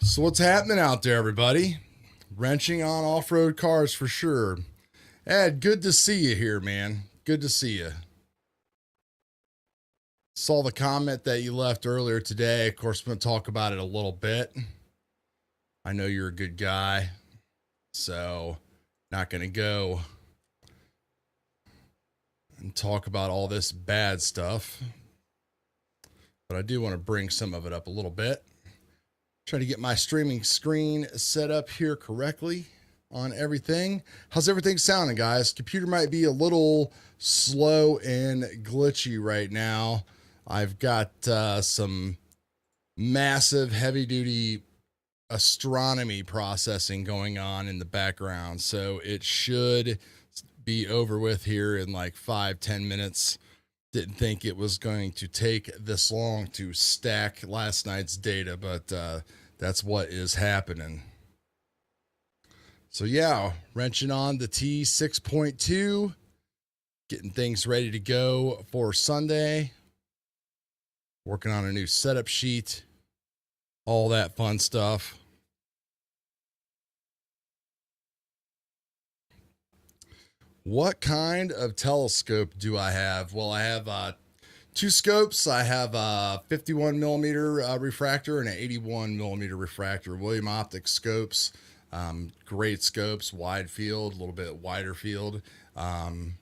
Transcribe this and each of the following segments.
So what's happening out there, everybody? Wrenching on off-road cars for sure. Ed, good to see you here, man. Good to see you. Saw the comment that you left earlier today. Of course, I'm going to talk about it a little bit. I know you're a good guy, so not going to go and talk about all this bad stuff. But I do want to bring some of it up a little bit. Try to get my streaming screen set up here correctly on everything. How's everything sounding, guys? Computer might be a little slow and glitchy right now. I've got some massive heavy-duty astronomy processing going on in the background, so it should be over with here in like 5-10 minutes. Didn't think it was going to take this long to stack last night's data, but that's what is happening. So yeah, wrenching on the T6.2, getting things ready to go for Sunday, working on a new setup sheet, all that fun stuff. What kind of telescope do I have? Well, I have two scopes. I have a 51 millimeter refractor and an 81 millimeter refractor. William Optics scopes, great scopes, wide field, a little bit wider field. Run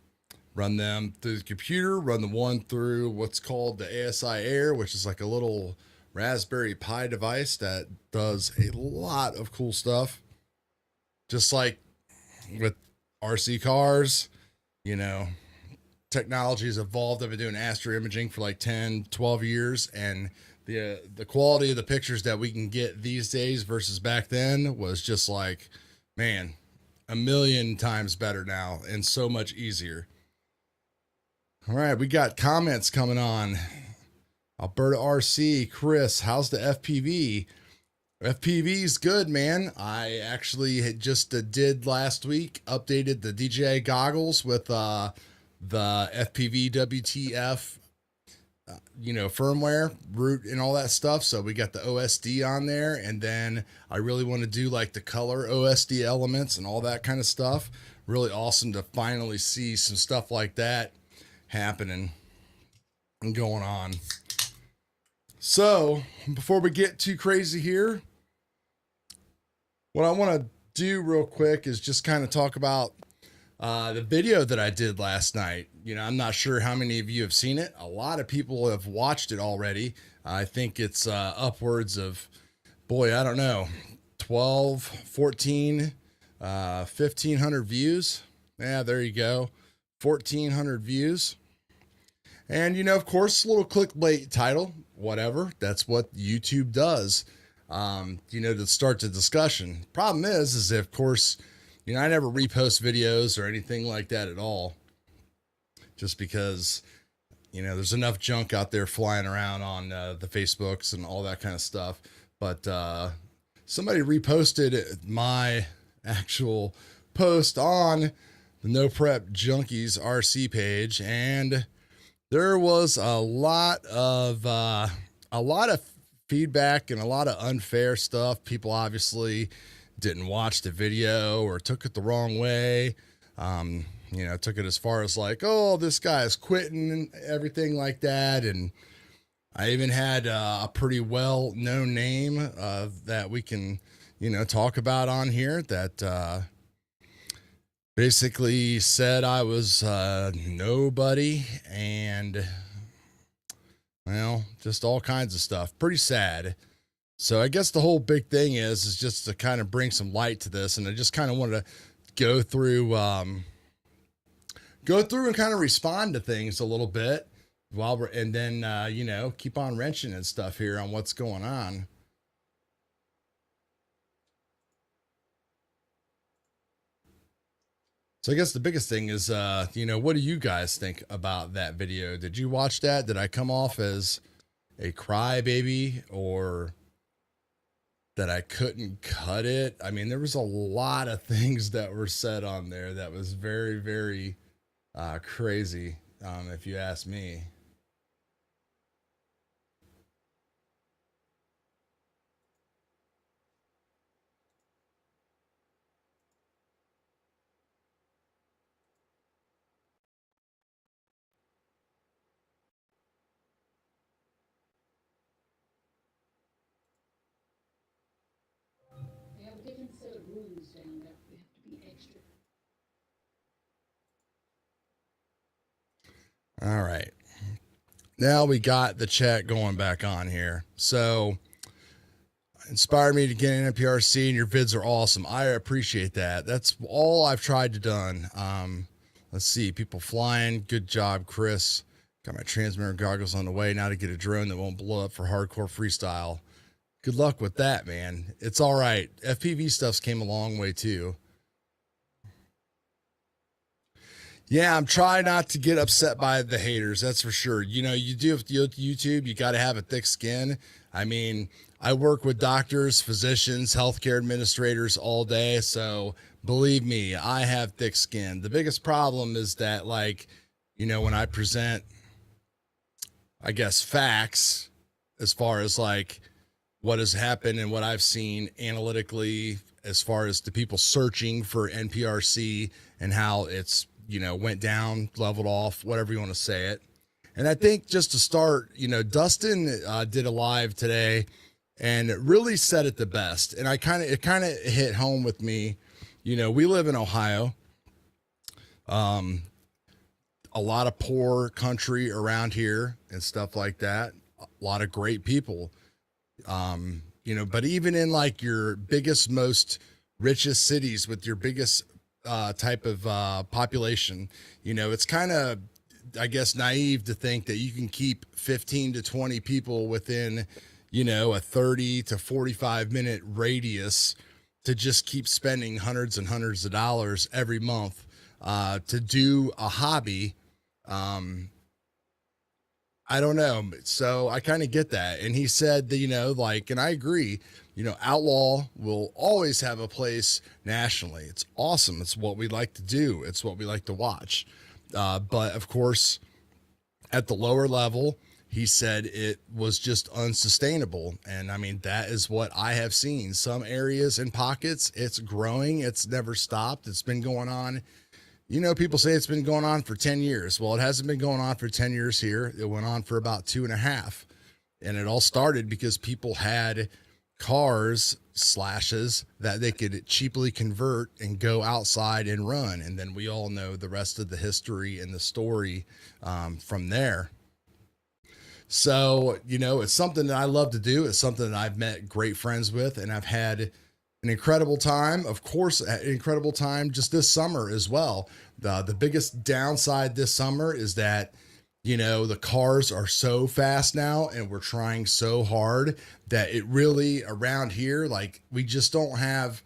them through the computer, run the one through what's called the ASI Air, which is like a little Raspberry Pi device that does a lot of cool stuff. Just like with RC cars, you know, technology has evolved. I've been doing ASTRO imaging for like 10, 12 years, and the quality of the pictures that we can get these days versus back then was just like, man, a million times better now and so much easier. All right, we got comments coming on. Alberta RC, Chris, how's the FPV? FPV's good, man. I actually had just did last week, updated the DJI goggles with the FPV WTF, firmware, root, and all that stuff. So we got the OSD on there, and then I really want to do like the color OSD elements and all that kind of stuff. Really awesome to finally see some stuff like that happening and going on. So before we get too crazy here, what I want to do real quick is just kind of talk about the video that I did last night. You know, I'm not sure how many of you have seen it. A lot of people have watched it already. I think it's upwards of, boy, I don't know, 12, 14, 1,500 views. Yeah, there you go. 1,400 views. And, you know, of course, a little clickbait title, whatever. That's what YouTube does. To start the discussion. Problem is if, of course, I never repost videos or anything like that at all, just because, there's enough junk out there flying around on the Facebooks and all that kind of stuff. But somebody reposted my actual post on the No Prep Junkies RC page, and there was a lot of feedback and a lot of unfair stuff. People obviously didn't watch the video or took it the wrong way. Took it as far as like, oh, this guy is quitting and everything like that. And I even had a pretty well-known name that we can, talk about on here that basically said I was nobody, and well, just all kinds of stuff. Pretty sad. So I guess the whole big thing is just to kind of bring some light to this, and I just kind of wanted to go through and kind of respond to things a little bit while we're, and then keep on wrenching and stuff here on what's going on. So I guess the biggest thing is, what do you guys think about that video? Did you watch that? Did I come off as a crybaby, or that I couldn't cut it? I mean, there was a lot of things that were said on there that was very, very crazy, if you ask me. All right. Now we got the chat going back on here. So inspired me to get an NPRC, and your vids are awesome. I appreciate that. That's all I've tried to done. Let's see, people flying. Good job, Chris. Got my transmitter goggles on the way now to get a drone that won't blow up for hardcore freestyle. Good luck with that, man. It's all right. FPV stuff's came a long way too. Yeah, I'm trying not to get upset by the haters. That's for sure. You know, you do with YouTube, you got to have a thick skin. I mean, I work with doctors, physicians, healthcare administrators all day. So believe me, I have thick skin. The biggest problem is that, like, you know, when I present, I guess, facts as far as like what has happened and what I've seen analytically, as far as the people searching for NPRC and how it's, you know, went down, leveled off, whatever you want to say it. And I think just to start, you know, Dustin did a live today and it really said it the best. And it kind of hit home with me. You know, we live in Ohio, a lot of poor country around here and stuff like that. A lot of great people, you know, but even in like your biggest, most richest cities with your biggest type of population, you know, it's kind of, I guess, naive to think that you can keep 15 to 20 people within, you know, a 30 to 45-minute radius to just keep spending hundreds and hundreds of dollars every month to do a hobby. I don't know. So I kind of get that. And he said that, you know, like, and I agree, you know, Outlaw will always have a place nationally. It's awesome. It's what we like to do. It's what we like to watch. But of course, at the lower level, he said it was just unsustainable. And I mean, that is what I have seen. Some areas and pockets, it's growing. It's never stopped. It's been going on. You know, people say it's been going on for 10 years. Well, it hasn't been going on for 10 years here. It went on for about 2.5. And it all started because people had cars slashes that they could cheaply convert and go outside and run. And then we all know the rest of the history and the story from there. So, you know, it's something that I love to do. It's something that I've met great friends with, and I've had an incredible time. Of course, an incredible time just this summer as well. The biggest downside this summer is that, you know, the cars are so fast now and we're trying so hard that it really around here, like, we just don't have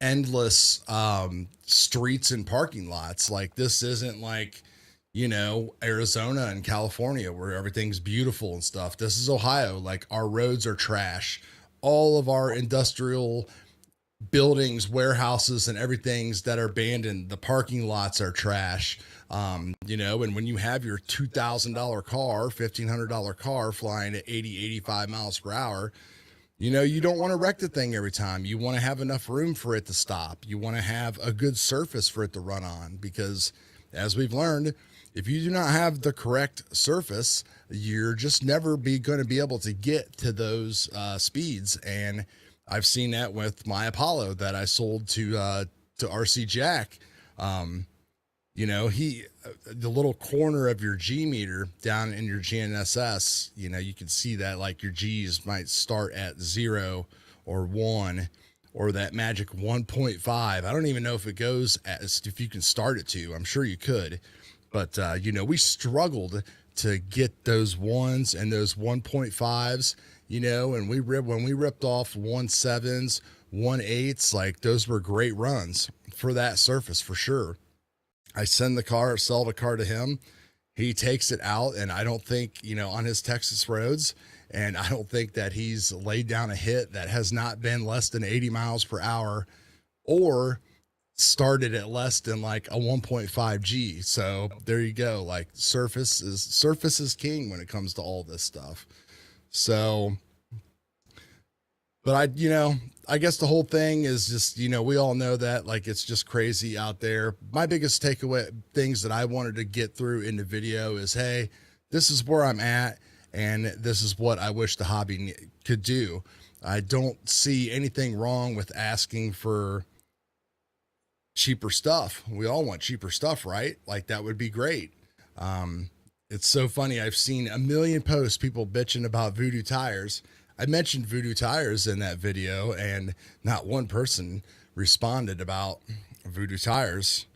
endless streets and parking lots. Like, this isn't like, you know, Arizona and California where everything's beautiful and stuff. This is Ohio. Like, our roads are trash. All of our industrial buildings, warehouses, and everything's that are abandoned, the parking lots are trash. You know, and when you have your $2,000 car, $1,500 car flying at 80, 85 miles per hour, you know, you don't want to wreck the thing every time. You want to have enough room for it to stop. You want to have a good surface for it to run on, because as we've learned, if you do not have the correct surface, you're just never going to be able to get to those speeds. And I've seen that with my Apollo that I sold to RC Jack. You know, the little corner of your G meter down in your GNSS, you know, you can see that like your G's might start at 0 or 1, or that magic 1.5. I don't even know if it goes if you can start it to. I'm sure you could, but you know, we struggled to get those 1s and those 1.5s. You know, and when we ripped off 1.7s, 1.8s, like, those were great runs for that surface for sure. I sell the car to him. He takes it out, and I don't think, you know, on his Texas roads, and I don't think that he's laid down a hit that has not been less than 80 miles per hour or started at less than like a 1.5 G. So there you go. Like, surface is king when it comes to all this stuff. So, but I guess the whole thing is just, you know, we all know that, like, it's just crazy out there. My biggest takeaway things that I wanted to get through in the video is, hey, this is where I'm at, and this is what I wish the hobby could do. I don't see anything wrong with asking for, cheaper stuff. We all want cheaper stuff, right? Like that would be great. It's so funny. I've seen a million posts, people bitching about Voodoo tires. I mentioned Voodoo tires in that video, and not one person responded about Voodoo tires.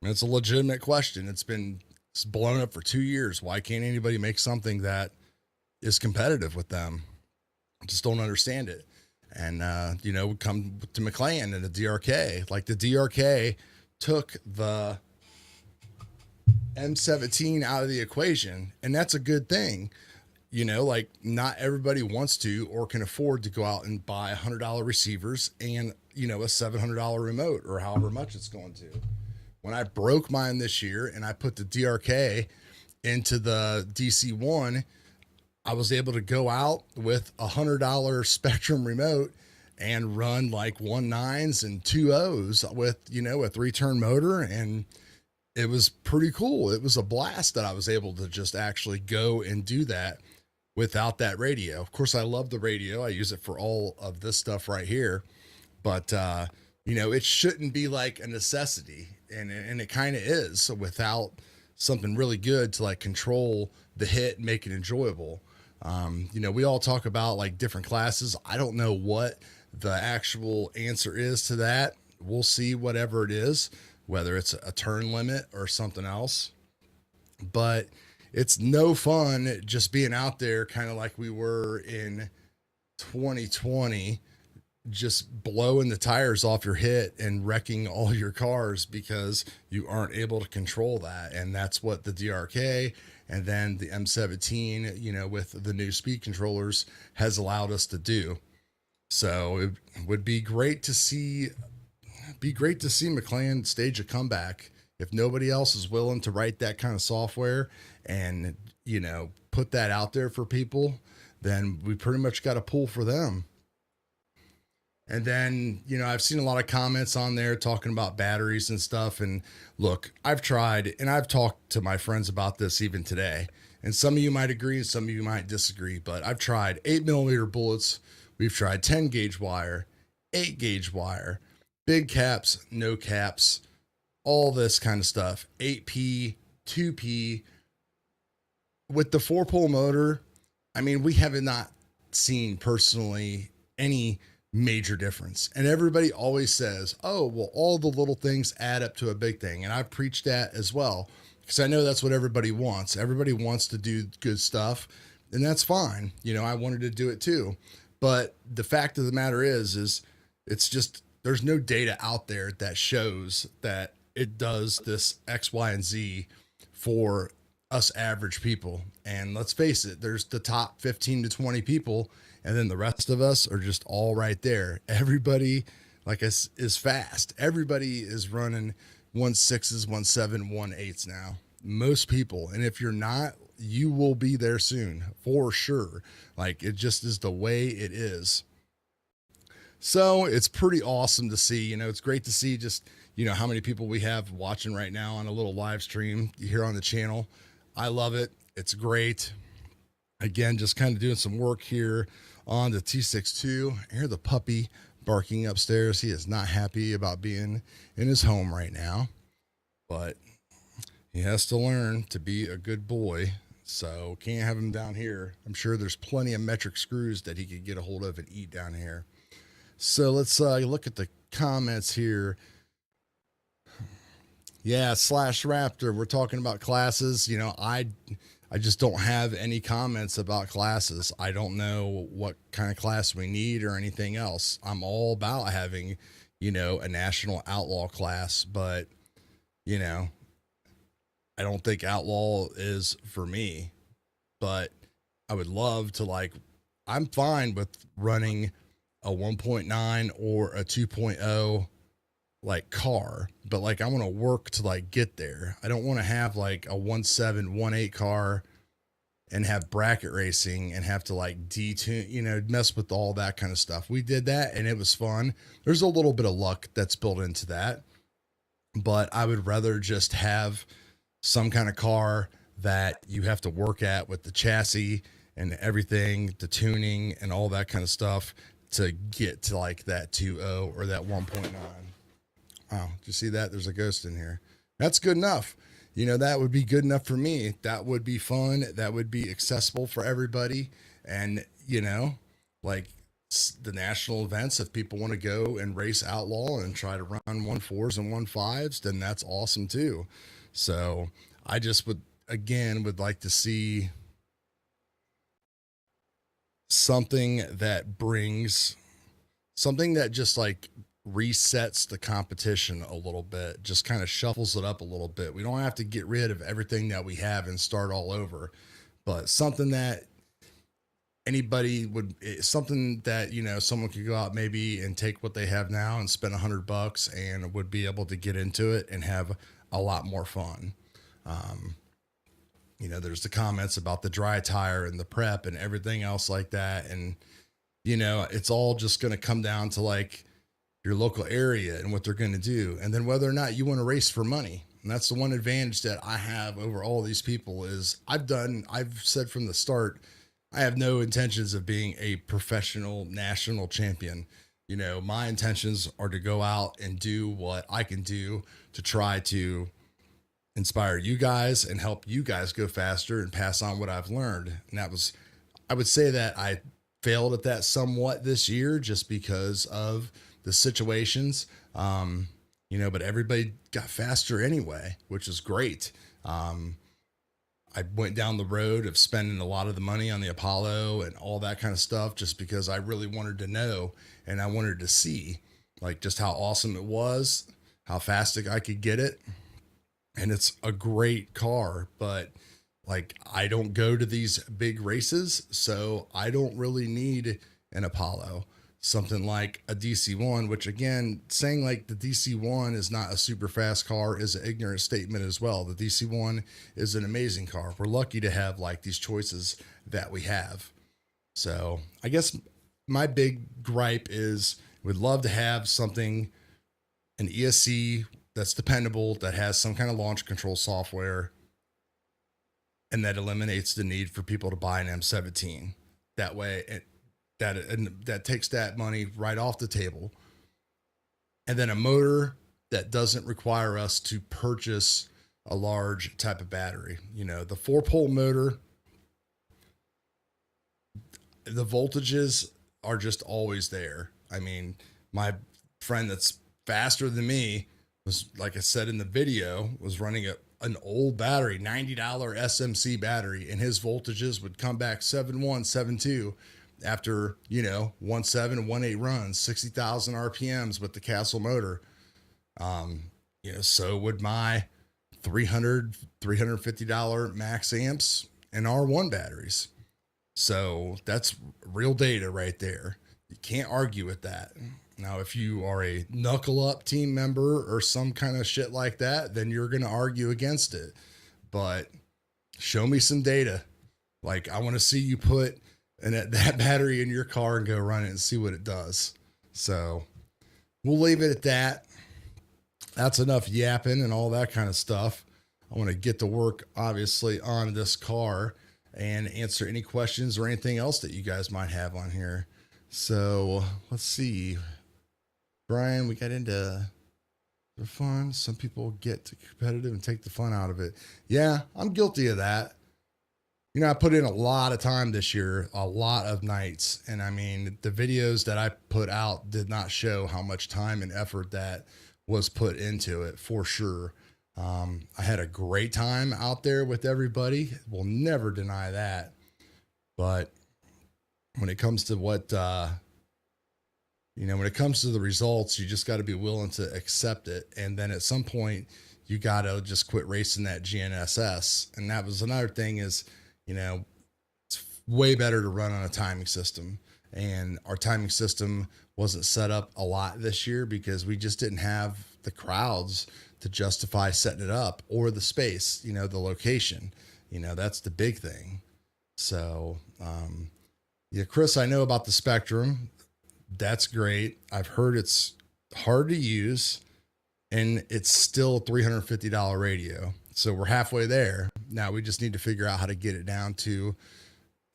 I mean, it's a legitimate question. It's blown up for 2 years. Why can't anybody make something that is competitive with them? I just don't understand it. And, you know, come to McLean and the DRK. Like the DRK took the M17 out of the equation, and that's a good thing. You know, like not everybody wants to or can afford to go out and buy $100 receivers and, you know, a $700 remote or however much it's going to. When I broke mine this year and I put the DRK into the DC1, I was able to go out with $100 Spectrum remote and run like 1.9s and 2.0s with, you know, a 3-turn motor, and it was pretty cool. It was a blast that I was able to just actually go and do that without that radio. Of course, I love the radio. I use it for all of this stuff right here, but you know, it shouldn't be like a necessity, and it kind of is. So without something really good to like control the hit and make it enjoyable. You know, we all talk about like different classes. I don't know what the actual answer is to that. We'll see whatever it is, whether it's a turn limit or something else, but it's no fun just being out there kind of like we were in 2020, just blowing the tires off your hit and wrecking all your cars because you aren't able to control that. And that's what the DRK and then the M17, you know, with the new speed controllers has allowed us to do. So it would be great to see McLean stage a comeback. If nobody else is willing to write that kind of software and, you know, put that out there for people, then we pretty much got to pull for them. And then, you know, I've seen a lot of comments on there talking about batteries and stuff. And look, I've tried, and I've talked to my friends about this even today. And some of you might agree and some of you might disagree, but I've tried 8mm bullets. We've tried 10 gauge wire, 8 gauge wire, big caps, no caps, all this kind of stuff. 8P, 2P. With the 4-pole motor, I mean, we have not seen personally any major difference. And everybody always says, oh, well, all the little things add up to a big thing. And I've preached that as well, because I know that's what everybody wants. Everybody wants to do good stuff, and that's fine. You know, I wanted to do it too. But the fact of the matter is it's just, there's no data out there that shows that it does this X, Y, and Z for us average people. And let's face it, there's the top 15 to 20 people, and then the rest of us are just all right there. Everybody like us is fast. Everybody is running 1.6s, 1.7, 1.8s now. Most people. And if you're not, you will be there soon for sure. Like, it just is the way it is. So it's pretty awesome to see. You know, it's great to see just, you know, how many people we have watching right now on a little live stream here on the channel. I love it. It's great. Again, just kind of doing some work here on the T62. I hear the puppy barking upstairs. He is not happy about being in his home right now, but he has to learn to be a good boy. So can't have him down here. I'm sure there's plenty of metric screws that he could get a hold of and eat down here. So let's look at the comments here. Yeah, Slash Raptor, we're talking about classes. You know, I just don't have any comments about classes. I don't know what kind of class we need or anything else. I'm all about having, you know, a national outlaw class, but, you know, I don't think outlaw is for me. But I would love to, like, I'm fine with running a 1.9 or a 2.0 like car, but like I want to work to like get there. I don't want to have like a 1.7, 1.8 car and have bracket racing and have to like detune, you know, mess with all that kind of stuff. We did that and it was fun. There's a little bit of luck that's built into that, but I would rather just have some kind of car that you have to work at with the chassis and everything, the tuning and all that kind of stuff to get to like that 2.0 or that 1.9. Oh, did you see that? There's a ghost in here. That's good enough. You know, that would be good enough for me. That would be fun. That would be accessible for everybody. And, you know, like the national events, if people want to go and race outlaw and try to run 1.4s and 1.5s, then that's awesome too. So I just would, again, would like to see something that brings something that just like resets the competition a little bit, just kind of shuffles it up a little bit. We don't have to get rid of everything that we have and start all over, but something that anybody would, something that, you know, someone could go out maybe and take what they have now and spend $100 and would be able to get into it and have a lot more fun. You know, there's the comments about the dry tire and the prep and everything else like that. And, you know, it's all just going to come down to like your local area and what they're going to do. And then whether or not you want to race for money. And that's the one advantage that I have over all these people is I've said from the start, I have no intentions of being a professional national champion. You know, my intentions are to go out and do what I can do to try to inspire you guys and help you guys go faster and pass on what I've learned. And that was, I would say that I failed at that somewhat this year just because of the situations, you know, but everybody got faster anyway, which is great. I went down the road of spending a lot of the money on the Apollo and all that kind of stuff just because I really wanted to know and I wanted to see like just how awesome it was, how fast I could get it. And it's a great car, but like I don't go to these big races, so I don't really need an Apollo. Something like a DC1, which again, saying like the DC1 is not a super fast car is an ignorant statement as well. The DC1 is an amazing car. We're lucky to have like these choices that we have. So I guess my big gripe is we'd love to have something, an ESC that's dependable, that has some kind of launch control software, and that eliminates the need for people to buy an M17. That way, that takes that money right off the table. And then a motor that doesn't require us to purchase a large type of battery. You know, the 4-pole motor, the voltages are just always there. I mean, my friend that's faster than me was, like I said in the video, was running an old battery, $90 SMC battery, and his voltages would come back 7.1, 7.2 after, you know, 1.7 and 1.8 runs, 60,000 RPMs with the Castle motor. You know, so would my $350 max amps and R1 batteries. So that's real data right there. You can't argue with that. Now, if you are a knuckle up team member or some kind of shit like that, then you're going to argue against it. But show me some data. Like, I want to see you put that battery in your car and go run it and see what it does. So we'll leave it at that. That's enough yapping and all that kind of stuff. I want to get to work, obviously, on this car and answer any questions or anything else that you guys might have on here. So let's see. Brian, we got into the fun. Some people get too competitive and take the fun out of it. Yeah, I'm guilty of that. You know, I put in a lot of time this year, a lot of nights. And I mean, the videos that I put out did not show how much time and effort that was put into it, for sure. I had a great time out there with everybody. We'll never deny that. But when it comes to what, you know, when it comes to the results, you just got to be willing to accept it. And then at some point, you got to just quit racing that GNSS. And that was another thing is, you know, it's way better to run on a timing system. And our timing system wasn't set up a lot this year because we just didn't have the crowds to justify setting it up or the space, you know, the location. You know, that's the big thing. So, yeah, Chris, I know about the Spectrum. That's great. I've heard it's hard to use and it's still a $350 radio. So we're halfway there. Now we just need to figure out how to get it down to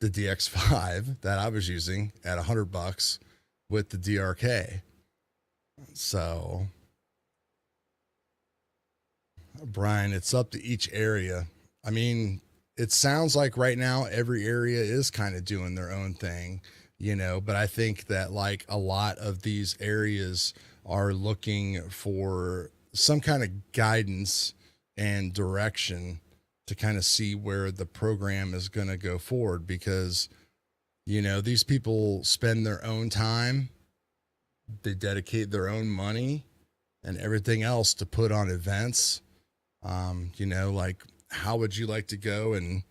the DX5 that I was using at $100 with the DRK. So Brian, it's up to each area. I mean, it sounds like right now every area is kind of doing their own thing, but I think that like a lot of these areas are looking for some kind of guidance and direction to kind of see where the program is going to go forward because, these people spend their own time, they dedicate their own money and everything else to put on events. Like how would you like to go and,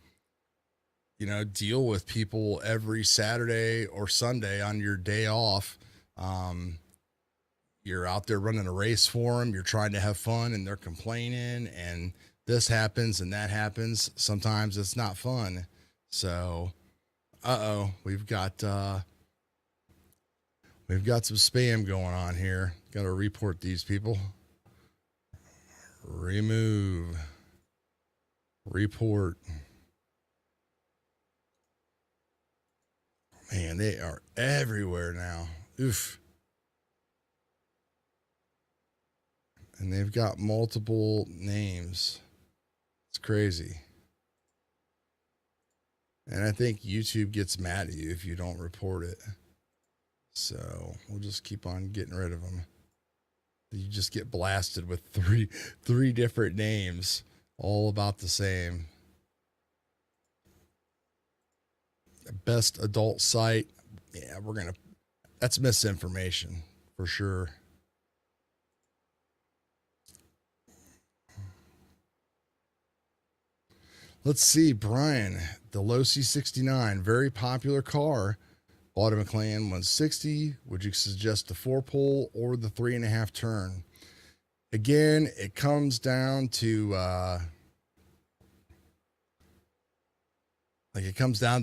deal with people every Saturday or Sunday on your day off? You're out there running a race for them. You're trying to have fun and they're complaining and this happens and that happens. Sometimes it's not fun. So, we've got some spam going on here. Got to report these people. Remove. Report. Man, they are everywhere now. Oof. And they've got multiple names. It's crazy. And I think YouTube gets mad at you if you don't report it. So we'll just keep on getting rid of them. You just get blasted with three different names, all about the same. Best adult site. Yeah, that's misinformation for sure. Let's see, Brian, the Losi 69, very popular car. Bought a McLaren 160. Would you suggest the 4-pole or the 3.5 turn? Again, it comes down to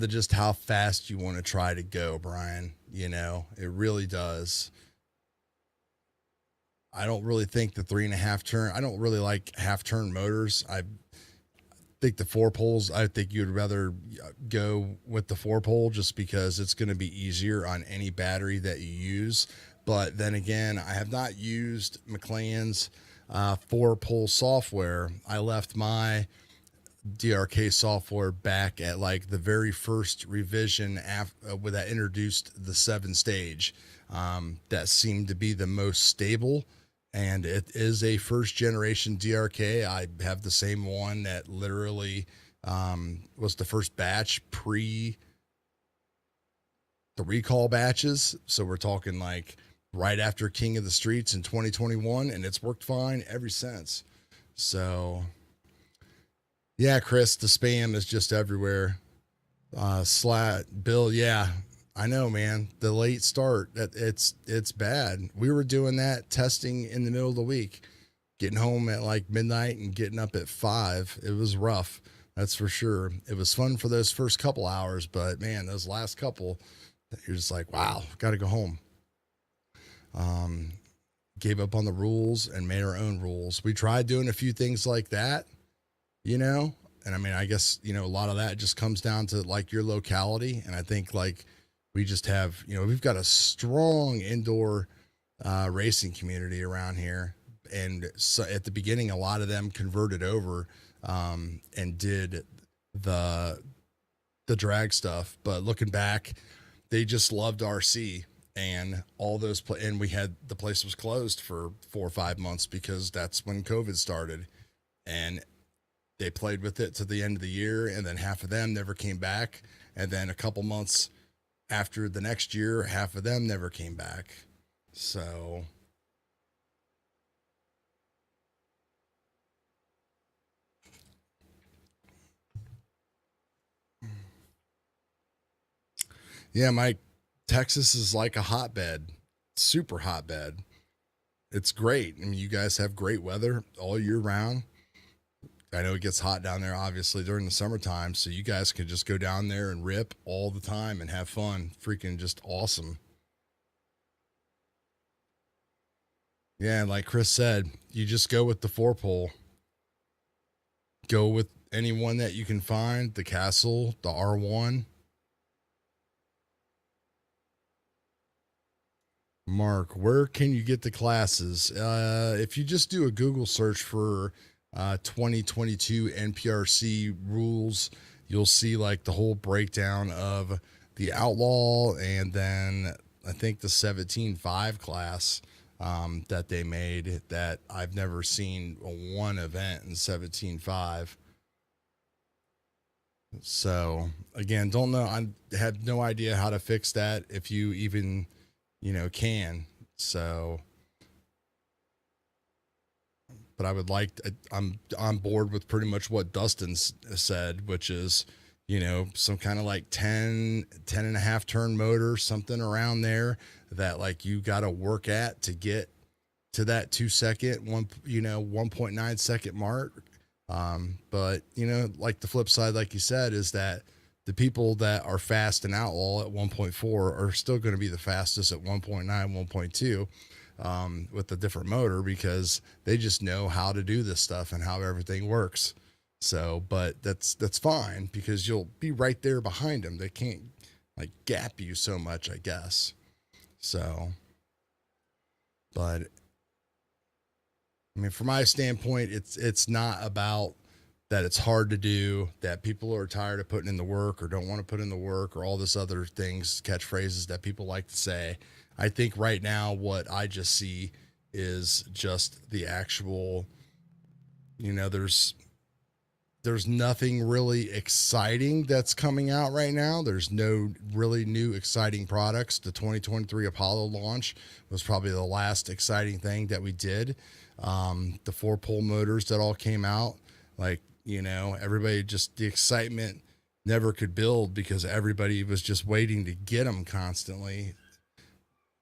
just how fast you want to try to go, Brian. It really does. I don't really think the 3.5 turn. I don't really like half turn motors. I think the 4-poles, I think you'd rather go with the 4-pole just because it's going to be easier on any battery that you use. But then again, I have not used McLaren's 4-pole software. I left my DRK software back at like the very first revision where that introduced the 7-stage. That seemed to be the most stable. And it is a first generation DRK. I have the same one that literally was the first batch pre the recall batches. So we're talking like right after King of the Streets in 2021, and it's worked fine ever since. So yeah, Chris, the spam is just everywhere. Bill, yeah, I know, man. The late start, it's bad. We were doing that testing in the middle of the week, getting home at like midnight and getting up at 5. It was rough. That's for sure. It was fun for those first couple hours, but man, those last couple, you're just like, wow, got to go home. Gave up on the rules and made our own rules. We tried doing a few things like that, and I mean, I guess, a lot of that just comes down to like your locality. And I think like we just have, we've got a strong indoor racing community around here. And so at the beginning, a lot of them converted over and did the drag stuff. But looking back, they just loved RC and all those. And the place was closed for 4 or 5 months because that's when COVID started. And they played with it to the end of the year, and then half of them never came back. And then a couple months after the next year, half of them never came back. So yeah, Mike, Texas is like a hotbed, super hotbed. It's great. I mean, you guys have great weather all year round. I know it gets hot down there, obviously, during the summertime, so you guys can just go down there and rip all the time and have fun. Freaking just awesome. Yeah, and like Chris said, you just go with the 4-pole. Go with anyone that you can find, the Castle, the R1. Mark, where can you get the classes? If you just do a Google search for 2022 NPRC rules, you'll see like the whole breakdown of the Outlaw, and then I think the 17.5 class that they made, that I've never seen one event in 17.5. So again, don't know. I have no idea how to fix that, if you even, can. So, but I would like, I'm on board with pretty much what Dustin said, which is, some kind of like 10 and a half turn motor, something around there, that like you got to work at to get to that 2 second, 1.9 second mark. But like the flip side, like you said, is that the people that are fast and Outlaw at 1.4 are still going to be the fastest at 1.9, 1.2, with the different motor, because they just know how to do this stuff and how everything works. So, but that's fine, because you'll be right there behind them. They can't like gap you so much, I guess. So, but I mean, from my standpoint, it's not about that it's hard to do, that people are tired of putting in the work or don't want to put in the work, or all this other things, catchphrases that people like to say. I think right now what I just see is just the actual, there's nothing really exciting that's coming out right now. There's no really new exciting products. The 2023 Apollo launch was probably the last exciting thing that we did. The 4-pole motors that all came out, like, everybody, just the excitement never could build, because everybody was just waiting to get them constantly.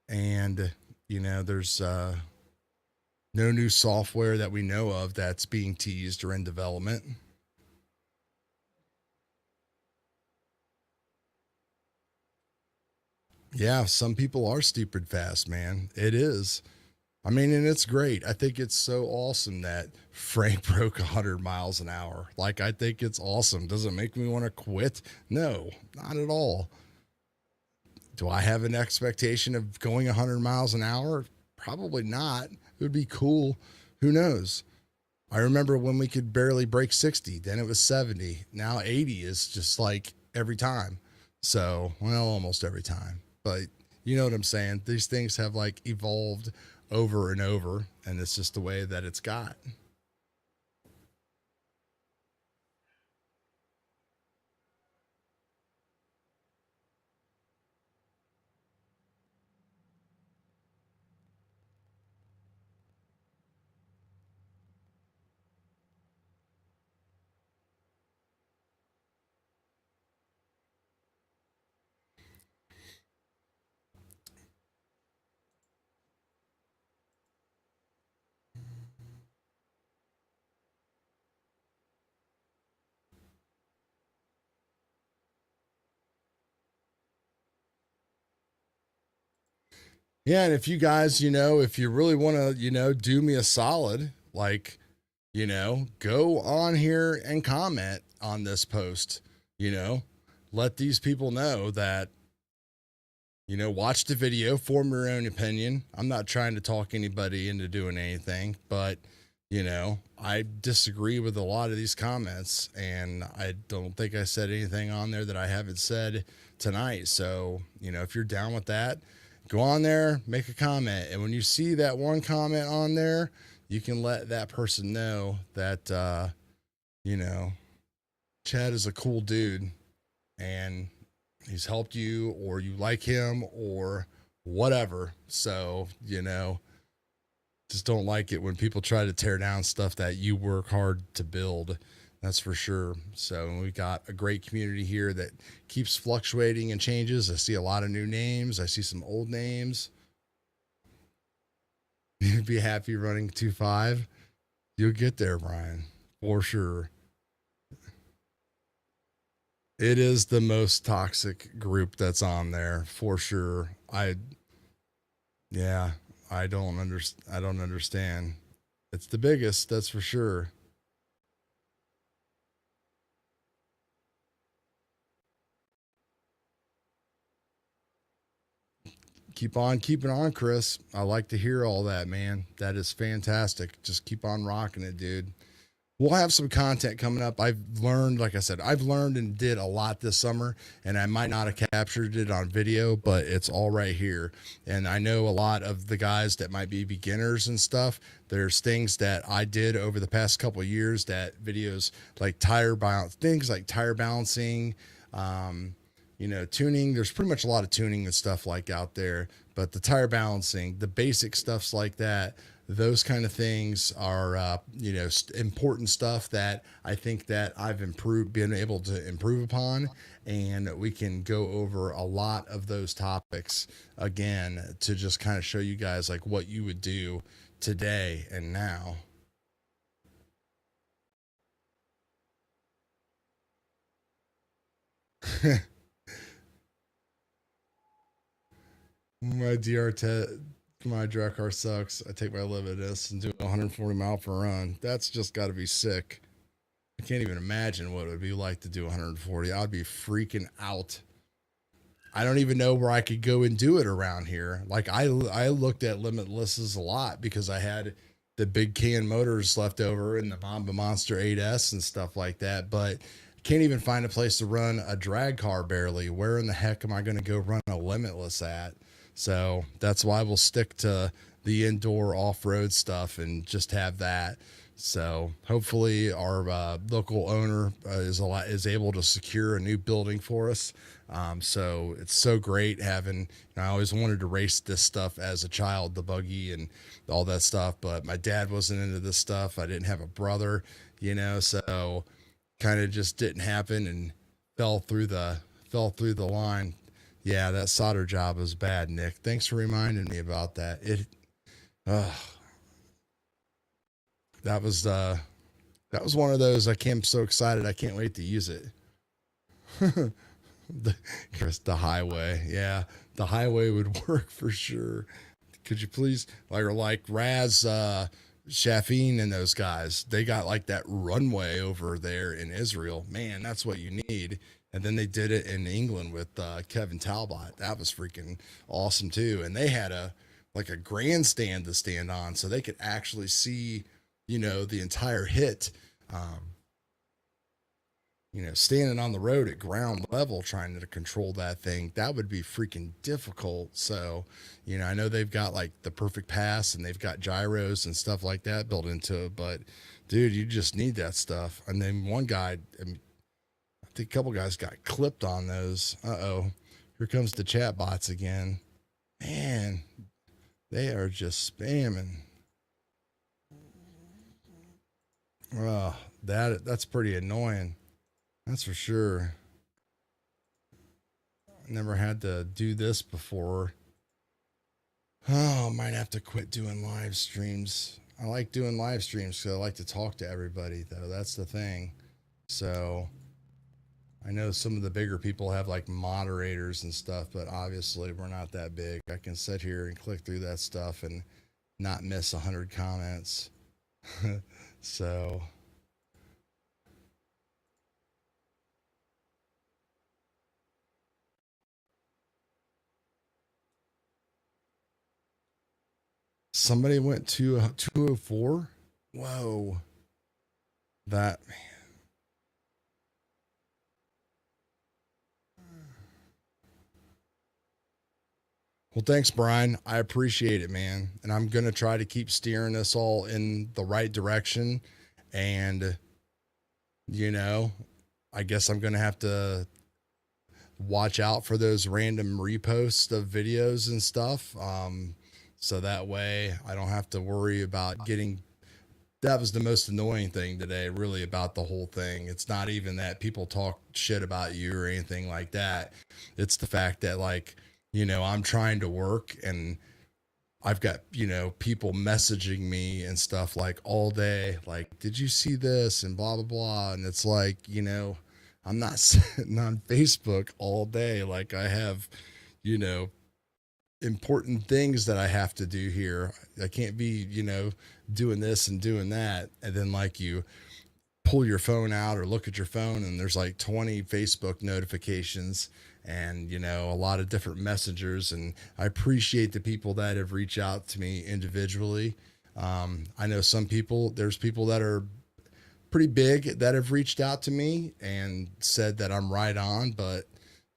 And, there's no new software that we know of that's being teased or in development. Yeah, some people are stupid fast, man. It is. I mean, and it's great. I think it's so awesome that Frank broke 100 miles an hour. Like, I think it's awesome. Does it make me want to quit? No, not at all. Do I have an expectation of going 100 miles an hour? Probably not. It would be cool. Who knows? I remember when we could barely break 60, then it was 70. Now 80 is just like every time. So, well, almost every time. But you know what I'm saying? These things have like evolved over and over, and it's just the way that it's got. Yeah, and if you guys, if you really want to, do me a solid, like, go on here and comment on this post, you know, let these people know that, watch the video, form your own opinion. I'm not trying to talk anybody into doing anything, but, I disagree with a lot of these comments, and I don't think I said anything on there that I haven't said tonight. So, if you're down with that, go on there, make a comment. And when you see that one comment on there, you can let that person know that, you know, Chad is a cool dude and he's helped you, or you like him, or whatever. So, just don't like it when people try to tear down stuff that you work hard to build. That's for sure. So we got a great community here that keeps fluctuating and changes. I see a lot of new names. I see some old names. You'd be happy running 2.5. You'll get there, Brian, for sure. It is the most toxic group that's on there, for sure. Yeah, I don't understand. It's the biggest, that's for sure. Keep on keeping on, Chris. I like to hear all that, man. That is fantastic. Just keep on rocking it, dude. we'll have some content coming up. I've learned, like I said, I've learned and did a lot this summer, and I might not have captured it on video, but it's all right here. And I know a lot of the guys that might be beginners and stuff. There's things that I did over the past couple of years, that videos like things like tire balancing, tuning. There's pretty much a lot of tuning and stuff like out there, but the tire balancing, the basic stuffs like that, those kind of things are, important stuff that I think that I've been able to improve upon. And we can go over a lot of those topics again to just kind of show you guys like what you would do today and now. My my drag car sucks. I take my limitless and do a 140 mile per run. That's just got to be sick. I can't even imagine what it would be like to do 140. I'd be freaking out. I don't even know where I could go and do it around here. Like I looked at limitlesses a lot because I had the big can motors left over in the Mamba Monster 8S and stuff like that, but can't even find a place to run a drag car barely. Where in the heck am I going to go run a limitless at? So that's why we'll stick to the indoor off-road stuff and just have that. So hopefully our local owner is able to secure a new building for us. So it's so great having. I always wanted to race this stuff as a child, the buggy and all that stuff, but my dad wasn't into this stuff. I didn't have a brother, so kind of just didn't happen and fell through the line. Yeah, that solder job was bad, Nick. Thanks for reminding me about that. That was one of those. I'm so excited. I can't wait to use it. The highway. Yeah, the highway would work for sure. Could you please like Raz, Shafin and those guys, they got like that runway over there in Israel. Man, that's what you need. And then they did it in England with Kevin Talbot. That was freaking awesome too. And they had a grandstand to stand on, so they could actually see, the entire hit. Standing on the road at ground level trying to control that thing, that would be freaking difficult. So, I know they've got like the perfect pass and they've got gyros and stuff like that built into it, but dude, you just need that stuff. And then one guy, I think a couple guys got clipped on those. Uh-oh, here comes the chat bots again. Man, they are just spamming. Oh, that's pretty annoying. That's for sure. Never had to do this before. Oh, might have to quit doing live streams. I like doing live streams because I like to talk to everybody, though. That's the thing. So I know some of the bigger people have like moderators and stuff, but obviously we're not that big. I can sit here and click through that stuff and not miss 100 comments. So somebody went to 204. Whoa. That, man. Well, thanks, Brian. I appreciate it, man. And I'm going to try to keep steering us all in the right direction. And, I guess I'm going to have to watch out for those random reposts of videos and stuff. So that way I don't have to worry about getting. That was the most annoying thing today, really, about the whole thing. It's not even that people talk shit about you or anything like that. It's the fact that, like, I'm trying to work and I've got, people messaging me and stuff like all day, like, did you see this and blah, blah, blah. And it's like, I'm not sitting on Facebook all day. Like I have, important things that I have to do here. I can't be, doing this and doing that. And then like you pull your phone out or look at your phone and there's like 20 Facebook notifications and, a lot of different messengers. And I appreciate the people that have reached out to me individually. I know there's people that are pretty big that have reached out to me and said that I'm right on, but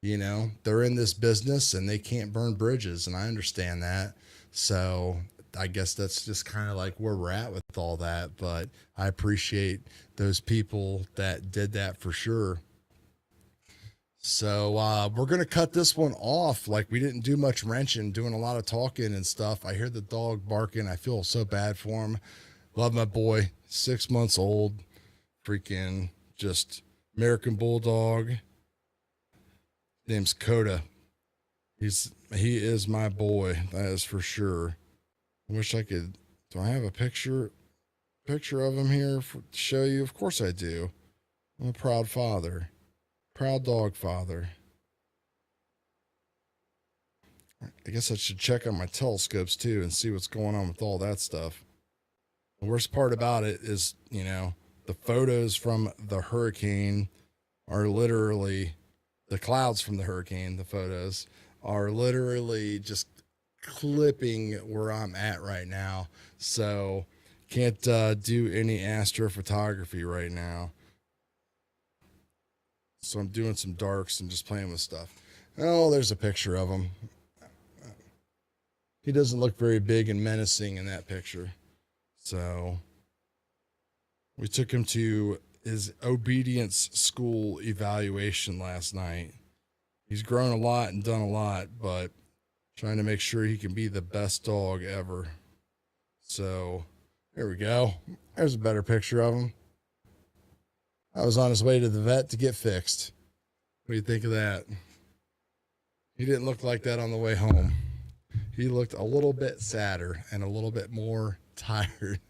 you know, they're in this business and they can't burn bridges, and I understand that. So I guess that's just kind of like where we're at with all that, but I appreciate those people that did that for sure. So we're gonna cut this one off. Like, we didn't do much wrenching, doing a lot of talking and stuff. I hear the dog barking. I feel so bad for him. Love my boy, 6 months old, freaking just American Bulldog. Name's Coda. He is my boy, that is for sure. I wish I could. Do I have a picture of him here to show you? Of course I do. I'm a proud father. Proud dog father. I guess I should check on my telescopes too and see what's going on with all that stuff. The worst part about it is, you know, the photos from the hurricane are literally, the clouds from the hurricane, the photos are literally just clipping where I'm at right now. So can't do any astrophotography right now. So I'm doing some darks and just playing with stuff. Oh, there's a picture of him. He doesn't look very big and menacing in that picture. So we took him to his obedience school evaluation last night. He's grown a lot and done a lot, but trying to make sure he can be the best dog ever. So there we go. There's a better picture of him. I was on his way to the vet to get fixed. What do you think of that? He didn't look like that on the way home. He looked a little bit sadder and a little bit more tired.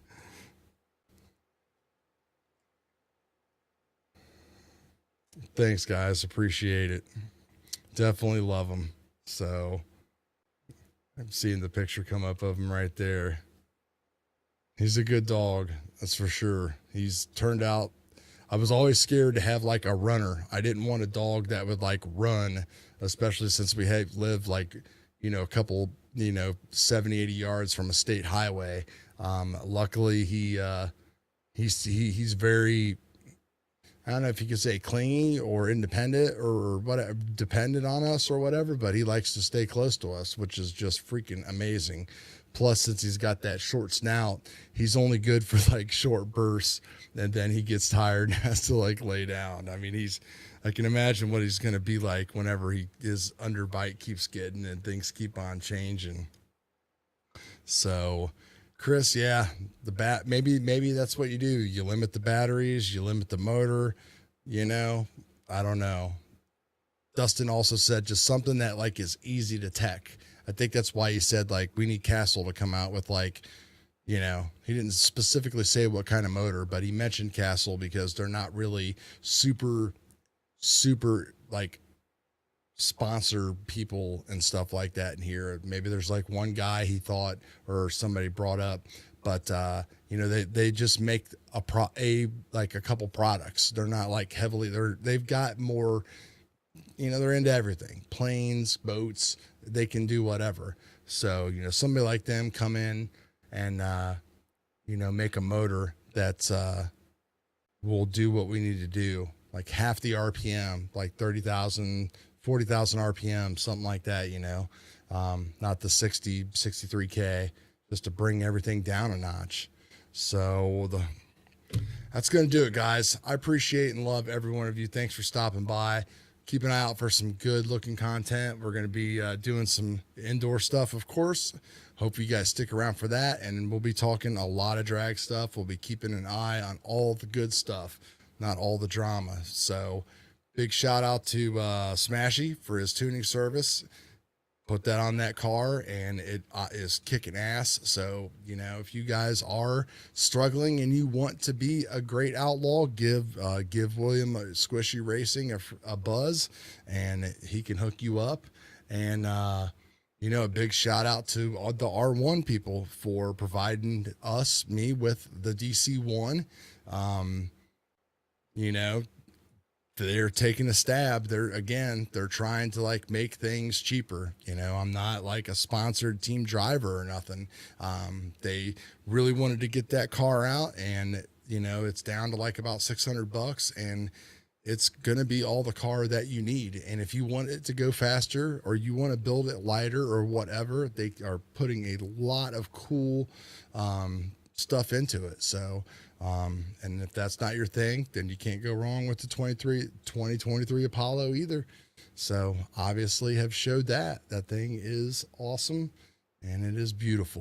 Thanks, guys. Appreciate it. Definitely love him. So I'm seeing the picture come up of him right there. He's a good dog, that's for sure. He's turned out, I was always scared to have like a runner. I didn't want a dog that would like run, especially since we had lived like, you know, a couple, you know, 70, 80 yards from a state highway. Luckily he's very, I don't know if you could say clingy or independent or whatever, dependent on us or whatever, but he likes to stay close to us, which is just freaking amazing. Plus, since he's got that short snout, he's only good for like short bursts, and then he gets tired and has to like lay down. I mean, I can imagine what he's going to be like whenever his underbite keeps getting and things keep on changing. So, Chris, yeah, maybe that's what you do. You limit the batteries, you limit the motor, you know, I don't know. Dustin also said just something that like is easy to tech. I think that's why he said like we need Castle to come out with like, you know, he didn't specifically say what kind of motor, but he mentioned Castle because they're not really super like sponsor people and stuff like that in here. Maybe there's like one guy he thought or somebody brought up, but you know, they just make like a couple products. They're not like heavily, they've got more, you know, they're into everything, planes, boats, they can do whatever. So, you know, somebody like them come in and, you know, make a motor that will do what we need to do, like half the RPM, like 30,000, 40,000 RPM, something like that, you know, not the 63K, just to bring everything down a notch. So that's going to do it, guys. I appreciate and love every one of you. Thanks for stopping by. Keep an eye out for some good looking content. We're going to be doing some indoor stuff, of course. Hope you guys stick around for that. And we'll be talking a lot of drag stuff. We'll be keeping an eye on all the good stuff, not all the drama. So big shout out to Smashy for his tuning service. Put that on that car and it is kicking ass. So, you know, if you guys are struggling and you want to be a great outlaw, give William Squishy Racing a buzz and he can hook you up. And, you know, a big shout out to the R1 people for providing me with the DC1. You know, they're taking a stab. They're trying to like make things cheaper. You know, I'm not like a sponsored team driver or nothing. They really wanted to get that car out and, You know, it's down to like about 600 bucks, and it's going to be all the car that you need. And if you want it to go faster, or you want to build it lighter or whatever, they are putting a lot of cool stuff into it. So, and if that's not your thing, then you can't go wrong with the 2023 Apollo either. So obviously have showed that thing is awesome and it is beautiful.